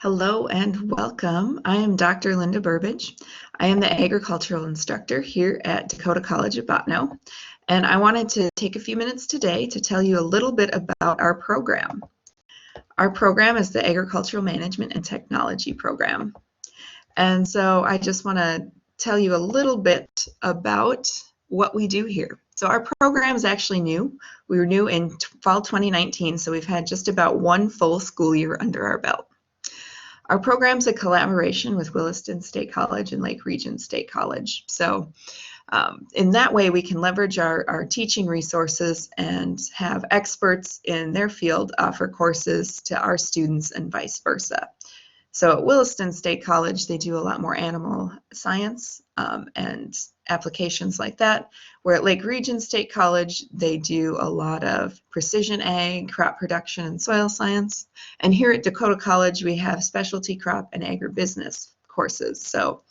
Hello and welcome. I am Dr. Linda Burbidge. I am the agricultural instructor here at Dakota College at Bottineau, and I wanted to take a few minutes today to tell you a little bit about our program. Our program is the Agricultural Management and Technology program. And so I just want to tell you a little bit about what we do here. So our program is actually new. We were new in fall 2019, so we've had just about one full school year under our belt. Our program is a collaboration with Williston State College and Lake Region State College. So in that way, we can leverage our teaching resources and have experts in their field offer courses to our students and vice versa. So at Williston State College, they do a lot more animal science and applications like that, where at Lake Region State College, they do a lot of precision ag, crop production, and soil science. And here at Dakota College, we have specialty crop and agribusiness courses. So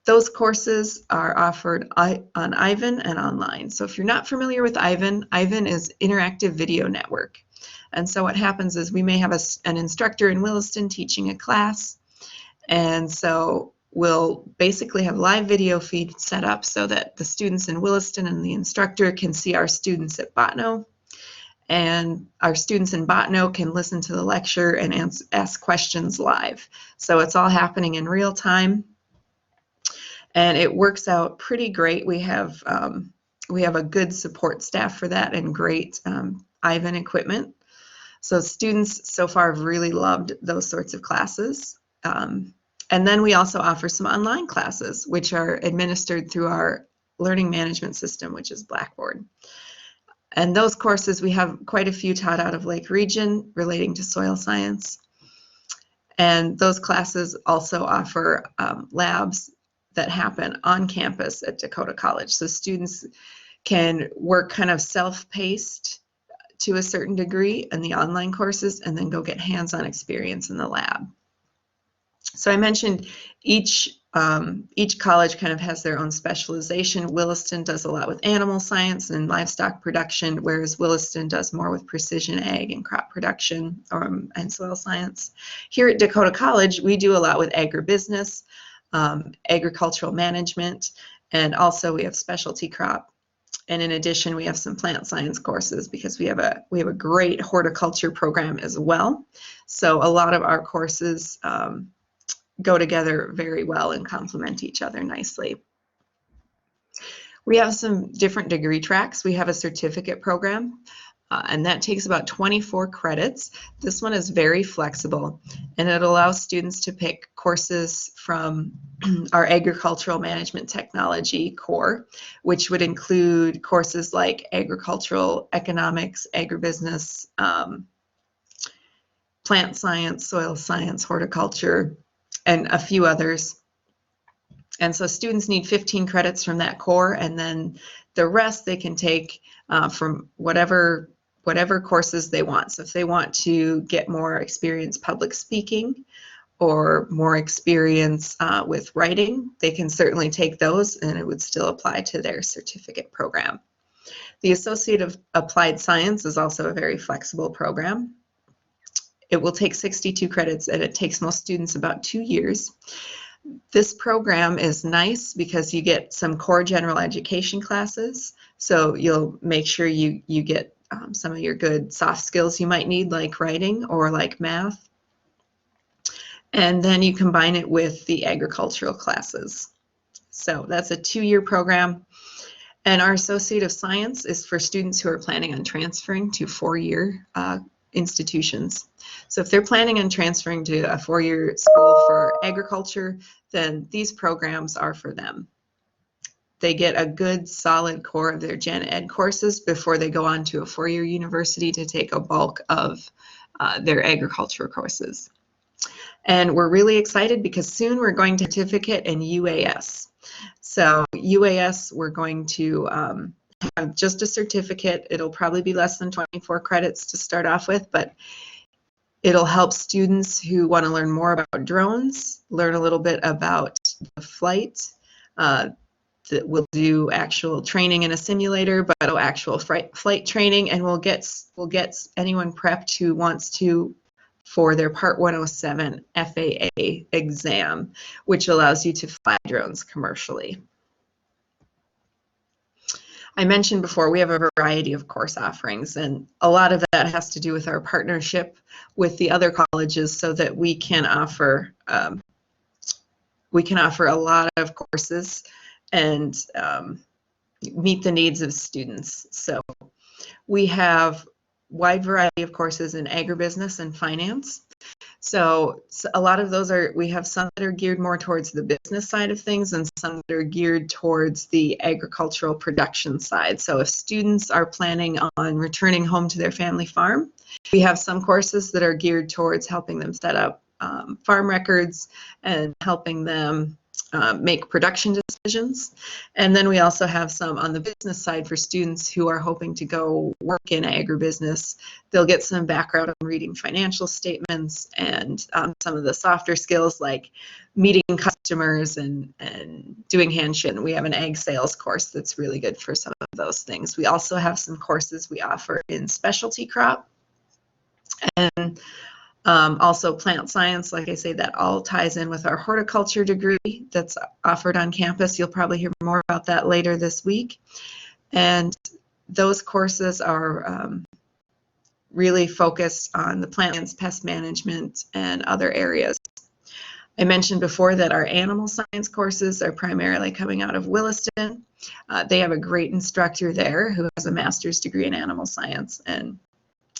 those courses are offered on Ivan and online. So if you're not familiar with Ivan, Ivan is Interactive Video Network. And so what happens is we may have an instructor in Williston teaching a class, and so we'll basically have live video feed set up so that the students in Williston and the instructor can see our students at Bottineau, and our students in Bottineau can listen to the lecture and ask questions live. So it's all happening in real time, and it works out pretty great. We have a good support staff for that and great Ivan equipment. So students so far have really loved those sorts of classes. And then we also offer some online classes, which are administered through our learning management system, which is Blackboard. And those courses, we have quite a few taught out of Lake Region relating to soil science. And those classes also offer labs that happen on campus at Dakota College. So students can work kind of self-paced to a certain degree in the online courses and then go get hands-on experience in the lab. So I mentioned each college kind of has their own specialization. Williston does a lot with animal science and livestock production, whereas Williston does more with precision ag and crop production and soil science. Here at Dakota College, we do a lot with agribusiness, agricultural management, and also we have specialty crop. And in addition, we have some plant science courses because we have a great horticulture program as well. So a lot of our courses go together very well and complement each other nicely. We have some different degree tracks. We have a certificate program, and that takes about 24 credits. This one is very flexible, and it allows students to pick courses from our agricultural management technology core, which would include courses like agricultural economics, agribusiness, plant science, soil science, horticulture, and a few others. And so students need 15 credits from that core, and then the rest they can take from whatever courses they want. So if they want to get more experience public speaking or more experience with writing, they can certainly take those, and it would still apply to their certificate program. The Associate of Applied Science is also a very flexible program. It will take 62 credits, and it takes most students about 2 years. This program is nice because you get some core general education classes, so you'll make sure you get some of your good soft skills you might need, like writing or like math. And then you combine it with the agricultural classes. So that's a 2-year program. And our Associate of Science is for students who are planning on transferring to 4-year institutions. So if they're planning on transferring to a 4-year school for agriculture, then these programs are for them. They get a good solid core of their gen ed courses before they go on to a 4-year university to take a bulk of their agriculture courses. And we're really excited because soon we're going to certificate in UAS. So UAS, we're going to have just a certificate. It'll probably be less than 24 credits to start off with, but it'll help students who want to learn more about drones, learn a little bit about the flight. That we'll do actual training in a simulator, but actual flight training, and we'll get anyone prepped who wants to for their Part 107 FAA exam, which allows you to fly drones commercially. I mentioned before, we have a variety of course offerings, and a lot of that has to do with our partnership with the other colleges so that we can offer a lot of courses and meet the needs of students. So we have wide variety of courses in agribusiness and finance. So a lot of those we have some that are geared more towards the business side of things and some that are geared towards the agricultural production side. So if students are planning on returning home to their family farm, we have some courses that are geared towards helping them set up farm records and helping them make production decisions. And then we also have some on the business side for students who are hoping to go work in agribusiness. They'll get some background on reading financial statements and some of the softer skills like meeting customers and doing handshake. We have an ag sales course that's really good for some of those things. We also have some courses we offer in specialty crop and also plant science. Like I say, that all ties in with our horticulture degree that's offered on campus. You'll probably hear more about that later this week. And those courses are really focused on the plant science, pest management, and other areas. I mentioned before that our animal science courses are primarily coming out of Williston. They have a great instructor there who has a master's degree in animal science, and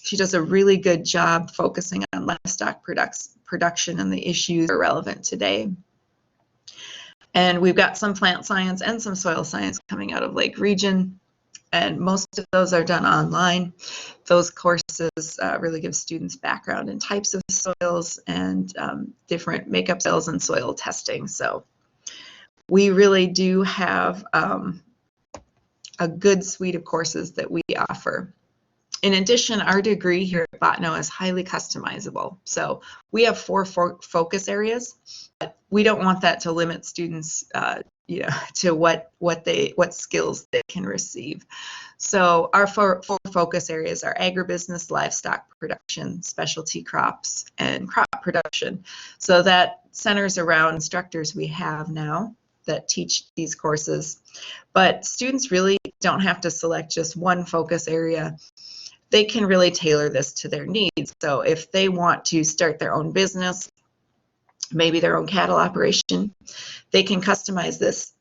she does a really good job focusing on livestock production and the issues that are relevant today. And we've got some plant science and some soil science coming out of Lake Region, and most of those are done online. Those courses really give students background in types of soils and different makeup soils and soil testing. So we really do have a good suite of courses that we offer. In addition, our degree here at Bottineau is highly customizable. So we have 4 focus areas, but we don't want that to limit students to what skills they can receive. So our 4 focus areas are agribusiness, livestock production, specialty crops, and crop production. So that centers around instructors we have now that teach these courses. But students really don't have to select just one focus area. They can really tailor this to their needs. So if they want to start their own business, maybe their own cattle operation, they can customize this,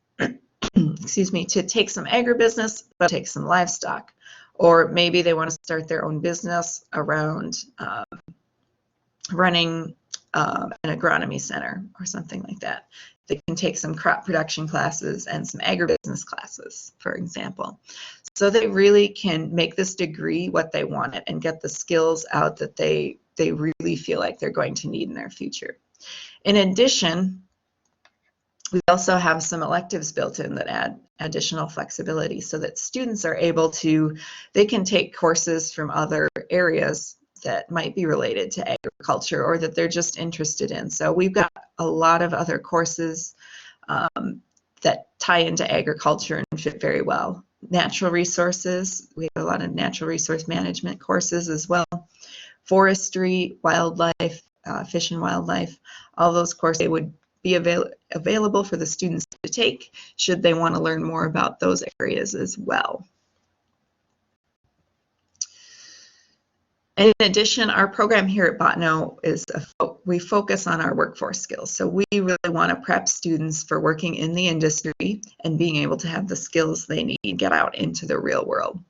excuse me, to take some agribusiness, but take some livestock. Or maybe they want to start their own business around running an agronomy center or something like that. They can take some crop production classes and some agribusiness classes, for example. So they really can make this degree what they want it and get the skills out that they really feel like they're going to need in their future. In addition, we also have some electives built in that add additional flexibility so that students are able to, they can take courses from other areas that might be related to agriculture or that they're just interested in. So we've got a lot of other courses that tie into agriculture and fit very well. Natural resources, we have a lot of natural resource management courses as well. Forestry, wildlife, fish and wildlife, all those courses they would be available for the students to take should they want to learn more about those areas as well. And in addition, our program here at Bottineau is we focus on our workforce skills. So we really want to prep students for working in the industry and being able to have the skills they need to get out into the real world.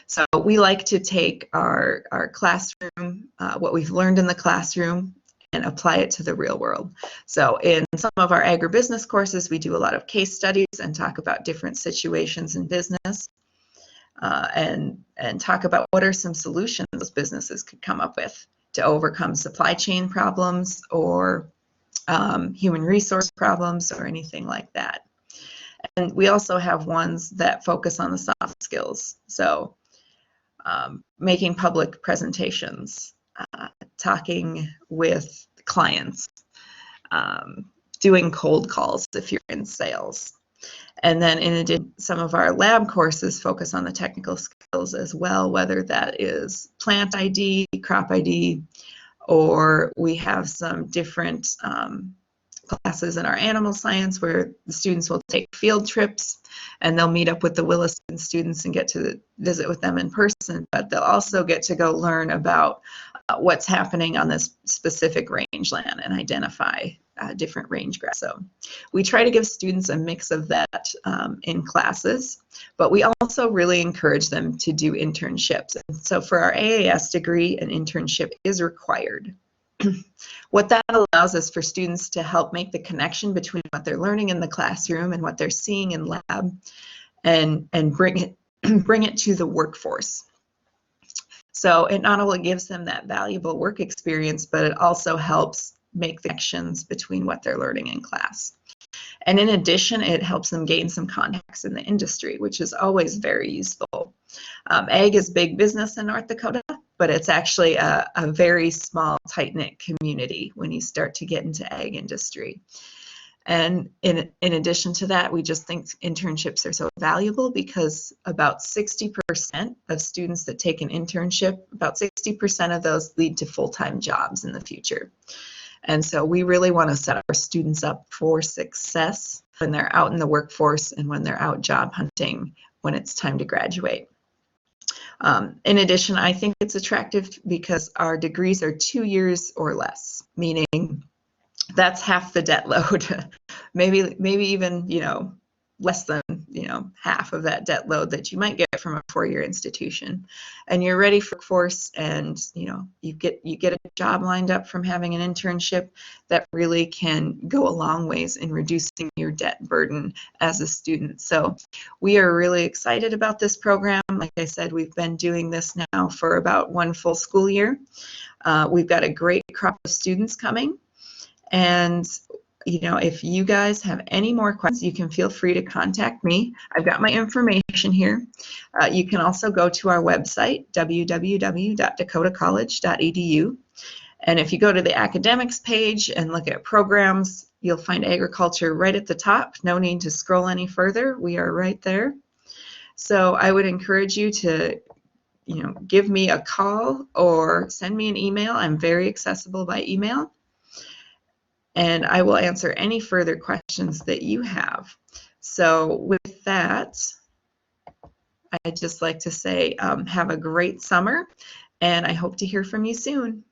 So we like to take our classroom, what we've learned in the classroom, and apply it to the real world. So in some of our agribusiness courses, we do a lot of case studies and talk about different situations in business. And talk about what are some solutions those businesses could come up with to overcome supply chain problems or human resource problems or anything like that. And we also have ones that focus on the soft skills. So making public presentations, talking with clients, doing cold calls if you're in sales. And then in addition, some of our lab courses focus on the technical skills as well, whether that is plant ID, crop ID, or we have some different classes in our animal science where the students will take field trips and they'll meet up with the Williston students and get to visit with them in person, but they'll also get to go learn about what's happening on this specific rangeland and identify different range grass. So we try to give students a mix of that in classes, but we also really encourage them to do internships. And so for our AAS degree, an internship is required. What that allows is for students to help make the connection between what they're learning in the classroom and what they're seeing in lab, and bring it to the workforce. So it not only gives them that valuable work experience, but it also helps make the connections between what they're learning in class. And in addition, it helps them gain some contacts in the industry, which is always very useful. Ag is big business in North Dakota, but it's actually a very small, tight-knit community when you start to get into ag industry. And in addition to that, we just think internships are so valuable because about 60% of students that take an internship, about 60% of those lead to full-time jobs in the future. And so we really want to set our students up for success when they're out in the workforce and when they're out job hunting when it's time to graduate. In addition, I think it's attractive because our degrees are 2 years or less, meaning that's half the debt load, maybe even, less than, half of that debt load that you might get from a 4-year institution. And you're ready for workforce, and, you get a job lined up from having an internship that really can go a long ways in reducing your debt burden as a student. So we are really excited about this program. Like I said, we've been doing this now for about 1 full school year. We've got a great crop of students coming. And, if you guys have any more questions, you can feel free to contact me. I've got my information here. You can also go to our website, www.dakotacollege.edu. And if you go to the academics page and look at programs, you'll find agriculture right at the top. No need to scroll any further. We are right there. So I would encourage you to give me a call or send me an email. I'm very accessible by email. And I will answer any further questions that you have. So with that, I'd just like to say have a great summer, and I hope to hear from you soon.